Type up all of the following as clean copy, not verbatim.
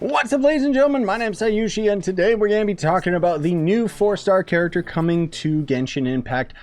What's up, ladies and gentlemen? My name's Scyushi, and today we're going to be talking about the new 4-star character coming to Genshin Impact,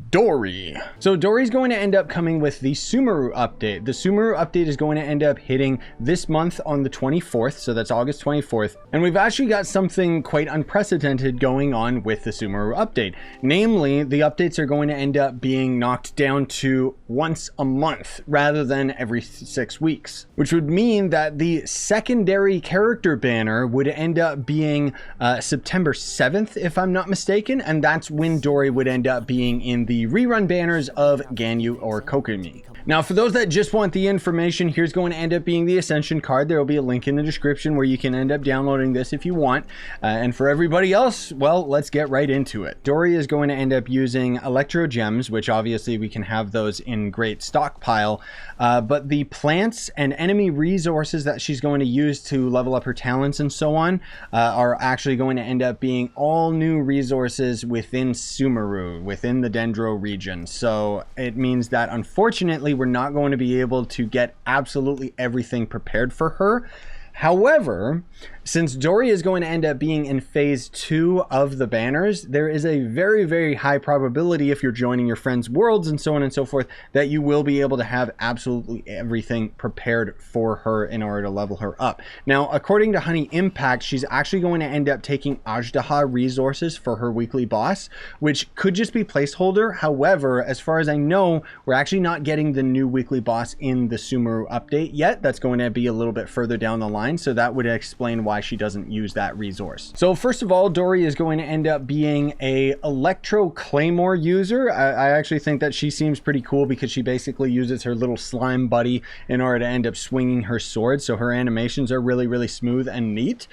Dori. So Dori's going to end up coming with the Sumeru update. The Sumeru update is going to end up hitting this month on the 24th, so that's August 24th. And we've actually got something quite unprecedented going on with the Sumeru update. Namely, the updates are going to end up being knocked down to once a month rather than every 6 weeks, which would mean that the secondary character banner would end up being September 7th, if I'm not mistaken, and that's when Dori would end up being in the rerun banners of Ganyu or Kokomi. Now, for those that just want the information, here's going to end up being the Ascension card. There will be a link in the description where you can end up downloading this if you want. And for everybody else, well, let's get right into it. Dori is going to end up using Electro Gems, which obviously we can have those in great stockpile. But the plants and enemy resources that she's going to use to level up her talents and so on are actually going to end up being all new resources within Sumeru, within the Dendro region. So it means that unfortunately we're not going to be able to get absolutely everything prepared for her. However, since Dori is going to end up being in phase 2 of the banners, there is a very, very high probability, if you're joining your friends' worlds and so on and so forth, that you will be able to have absolutely everything prepared for her in order to level her up. Now, according to Genshin Impact, she's actually going to end up taking Ajdaha resources for her weekly boss, which could just be placeholder. However, as far as I know, we're actually not getting the new weekly boss in the Sumeru update yet. That's going to be a little bit further down the line, so that would explain why she doesn't use that resource. So first of all, Dori is going to end up being a Electro Claymore user. I actually think that she seems pretty cool because she basically uses her little slime buddy in order to end up swinging her sword. So her animations are really, really smooth and neat.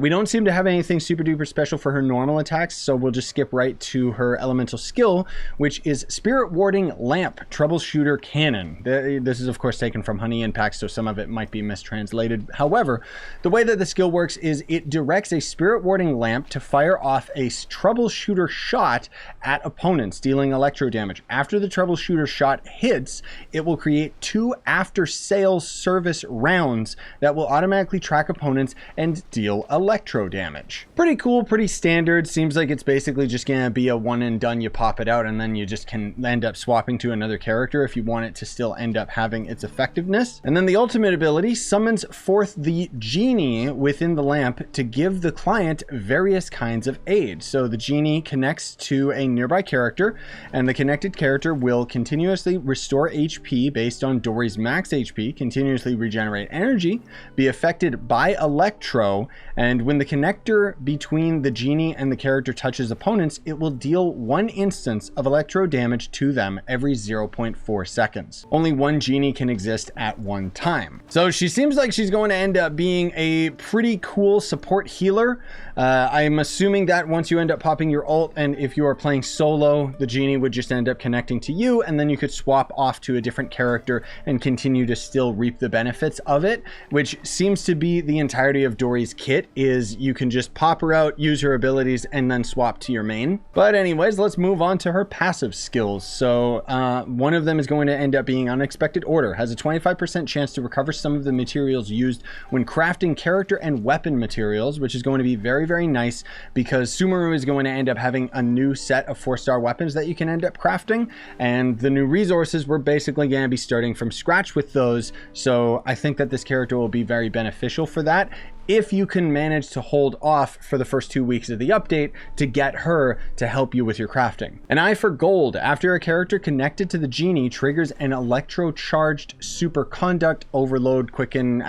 We don't seem to have anything super duper special for her normal attacks, so we'll just skip right to her elemental skill, which is Spirit Warding Lamp Troubleshooter Cannon. This is of course taken from Genshin Impact, so some of it might be mistranslated. However, the way that the skill works is it directs a Spirit Warding Lamp to fire off a troubleshooter shot at opponents, dealing electro damage. After the troubleshooter shot hits, it will create 2 after sales service rounds that will automatically track opponents and deal electro damage. Pretty cool, pretty standard. Seems like it's basically just gonna be a one and done. You pop it out and then you just can end up swapping to another character if you want it to still end up having its effectiveness. And then the ultimate ability summons forth the genie within the lamp to give the client various kinds of aid. So the genie connects to a nearby character, and the connected character will continuously restore HP based on Dori's max HP, continuously regenerate energy, be affected by electro, and when the connector between the genie and the character touches opponents, it will deal 1 instance of electro damage to them every 0.4 seconds. Only one genie can exist at one time. So she seems like she's going to end up being a pretty cool support healer. I'm assuming that once you end up popping your ult, and if you are playing solo, the genie would just end up connecting to you, and then you could swap off to a different character and continue to still reap the benefits of it, which seems to be the entirety of Dori's kit. Is you can just pop her out, use her abilities, and then swap to your main. But anyways, let's move on to her passive skills. So one of them is going to end up being Unexpected Order. Has a 25% chance to recover some of the materials used when crafting character and weapon materials, which is going to be very, very nice because Sumeru is going to end up having a new set of 4-star weapons that you can end up crafting, and the new resources, we're basically going to be starting from scratch with those. So I think that this character will be very beneficial for that, if you can manage to hold off for the first 2 weeks of the update to get her to help you with your crafting. An Eye for Gold. After a character connected to the genie triggers an electro-charged superconduct overload quicken,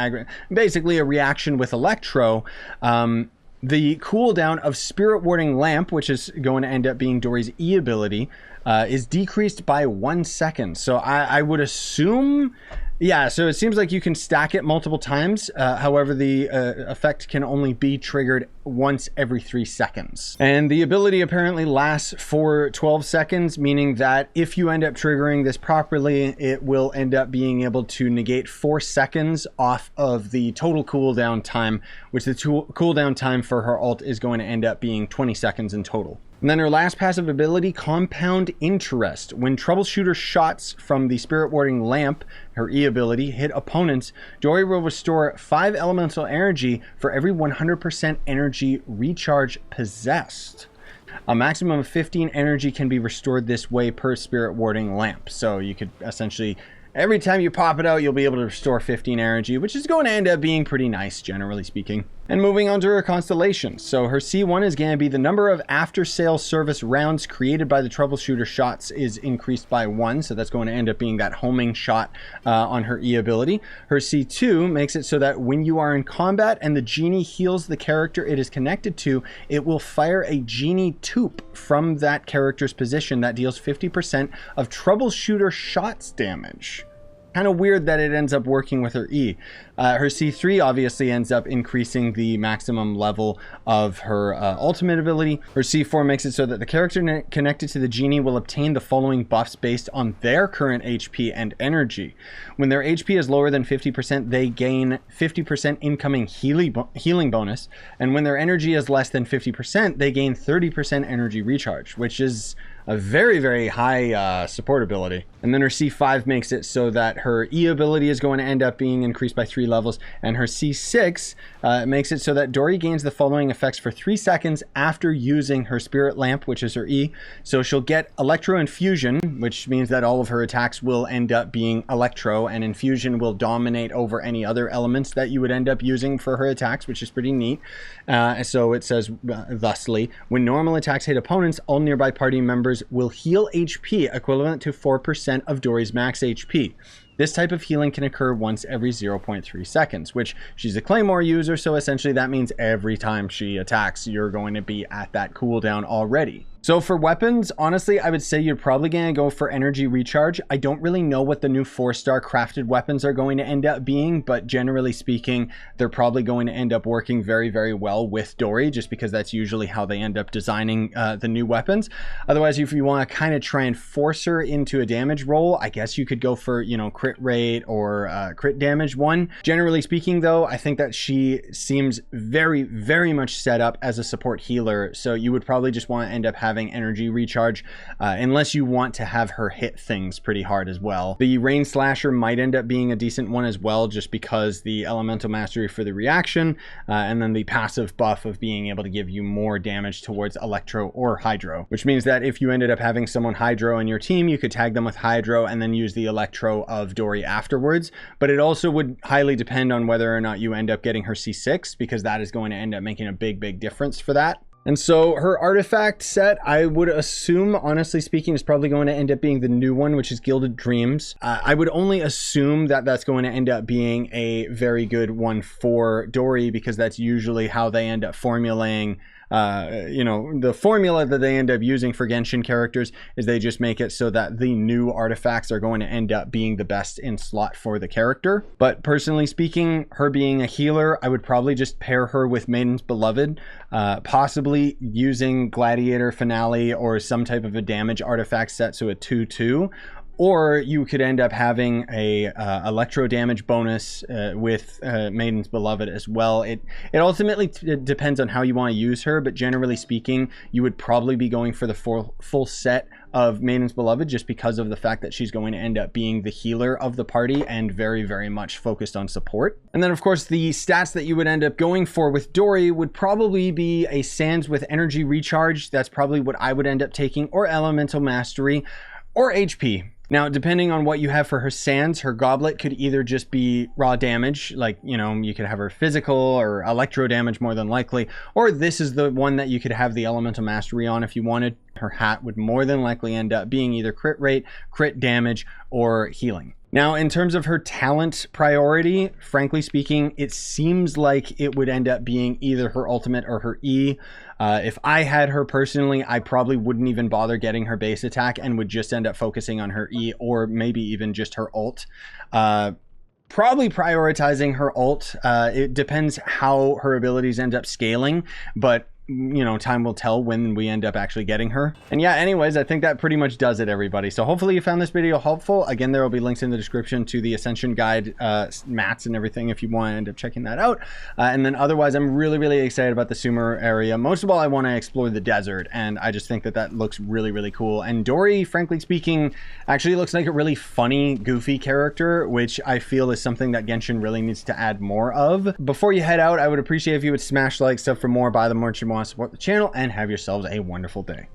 basically a reaction with electro. The cooldown of Spirit Warding Lamp, which is going to end up being Dori's E ability, is decreased by 1 second. So I would assume, yeah, so it seems like you can stack it multiple times. However, the effect can only be triggered once every 3 seconds. And the ability apparently lasts for 12 seconds, meaning that if you end up triggering this properly, it will end up being able to negate 4 seconds off of the total cooldown time, which the cooldown time for her ult is going to end up being 20 seconds in total. And then her last passive ability, Compound Interest. When troubleshooter shots from the Spirit Warding Lamp, her E ability, hit opponents, Dori will restore 5 elemental energy for every 100% energy recharge possessed. A maximum of 15 energy can be restored this way per Spirit Warding Lamp. So you could essentially, every time you pop it out, you'll be able to restore 15 energy, which is going to end up being pretty nice, generally speaking. And moving on to her constellations. So her C1 is going to be the number of after-sale service rounds created by the troubleshooter shots is increased by 1. So that's going to end up being that homing shot on her E ability. Her C2 makes it so that when you are in combat and the genie heals the character it is connected to, it will fire a genie tube from that character's position that deals 50% of troubleshooter shots damage. Kind of weird that it ends up working with her E. Her C3 obviously ends up increasing the maximum level of her ultimate ability. Her C4 makes it so that the character connected to the genie will obtain the following buffs based on their current HP and energy. When their HP is lower than 50%, they gain 50% incoming healing bonus. And when their energy is less than 50%, they gain 30% energy recharge, which is a very, very high support ability. And then her C5 makes it so that her E ability is going to end up being increased by 3 levels, and her C6 makes it so that Dori gains the following effects for 3 seconds after using her Spirit Lamp, which is her E. So she'll get Electro Infusion, which means that all of her attacks will end up being Electro, and Infusion will dominate over any other elements that you would end up using for her attacks, which is pretty neat. So it says thusly, when normal attacks hit opponents, all nearby party members will heal HP equivalent to 4% of Dori's max HP. This type of healing can occur once every 0.3 seconds, which she's a Claymore user, so essentially that means every time she attacks, you're going to be at that cooldown already. So for weapons, honestly, I would say you're probably going to go for energy recharge. I don't really know what the new 4-star crafted weapons are going to end up being, but generally speaking, they're probably going to end up working very, very well with Dori, just because that's usually how they end up designing the new weapons. Otherwise, if you want to kind of try and force her into a damage roll, I guess you could go for, you know, crit rate or crit damage one. Generally speaking, though, I think that she seems very, very much set up as a support healer, so you would probably just want to end up having energy recharge unless you want to have her hit things pretty hard as well. The Rain Slasher might end up being a decent one as well, just because the elemental mastery for the reaction and then the passive buff of being able to give you more damage towards Electro or Hydro, which means that if you ended up having someone Hydro in your team, you could tag them with Hydro and then use the Electro of Dori afterwards. But it also would highly depend on whether or not you end up getting her C6, because that is going to end up making a big, big difference for that. And so her artifact set, I would assume, honestly speaking, is probably going to end up being the new one, which is Gilded Dreams. I would only assume that that's going to end up being a very good one for Dori, because that's usually how they end up formulating you know, the formula that they end up using for Genshin characters is they just make it so that the new artifacts are going to end up being the best in slot for the character. But personally speaking, her being a healer, I would probably just pair her with Maiden's Beloved, possibly using Gladiator Finale or some type of a damage artifact set, so a 2/2. Or you could end up having a electro damage bonus with Maiden's Beloved as well. It ultimately depends on how you want to use her, but generally speaking, you would probably be going for the full set of Maiden's Beloved, just because of the fact that she's going to end up being the healer of the party and very, very much focused on support. And then of course the stats that you would end up going for with Dori would probably be a Sands with energy recharge. That's probably what I would end up taking, or elemental mastery, or HP. Now, depending on what you have for her Sands, her Goblet could either just be raw damage, like, you know, you could have her physical or electro damage more than likely, or this is the one that you could have the elemental mastery on if you wanted. Her hat would more than likely end up being either crit rate, crit damage, or healing. Now, in terms of her talent priority, frankly speaking, it seems like it would end up being either her ultimate or her E. If I had her personally, I probably wouldn't even bother getting her base attack and would just end up focusing on her E, or maybe even just her ult. Probably prioritizing her ult. It depends how her abilities end up scaling, but you know, time will tell when we end up actually getting her. And yeah, anyways, I think that pretty much does it, everybody. So hopefully you found this video helpful. Again, there will be links in the description to the Ascension guide, mats and everything if you want to end up checking that out. And then otherwise, I'm really excited about the Sumer area. Most of all, I want to explore the desert, and I just think that that looks really cool. And Dori, frankly speaking, actually looks like a really funny, goofy character, which I feel is something that Genshin really needs to add more of. Before you head out, I would appreciate if you would smash like, stuff for more, buy the merch you want, support the channel, and have yourselves a wonderful day.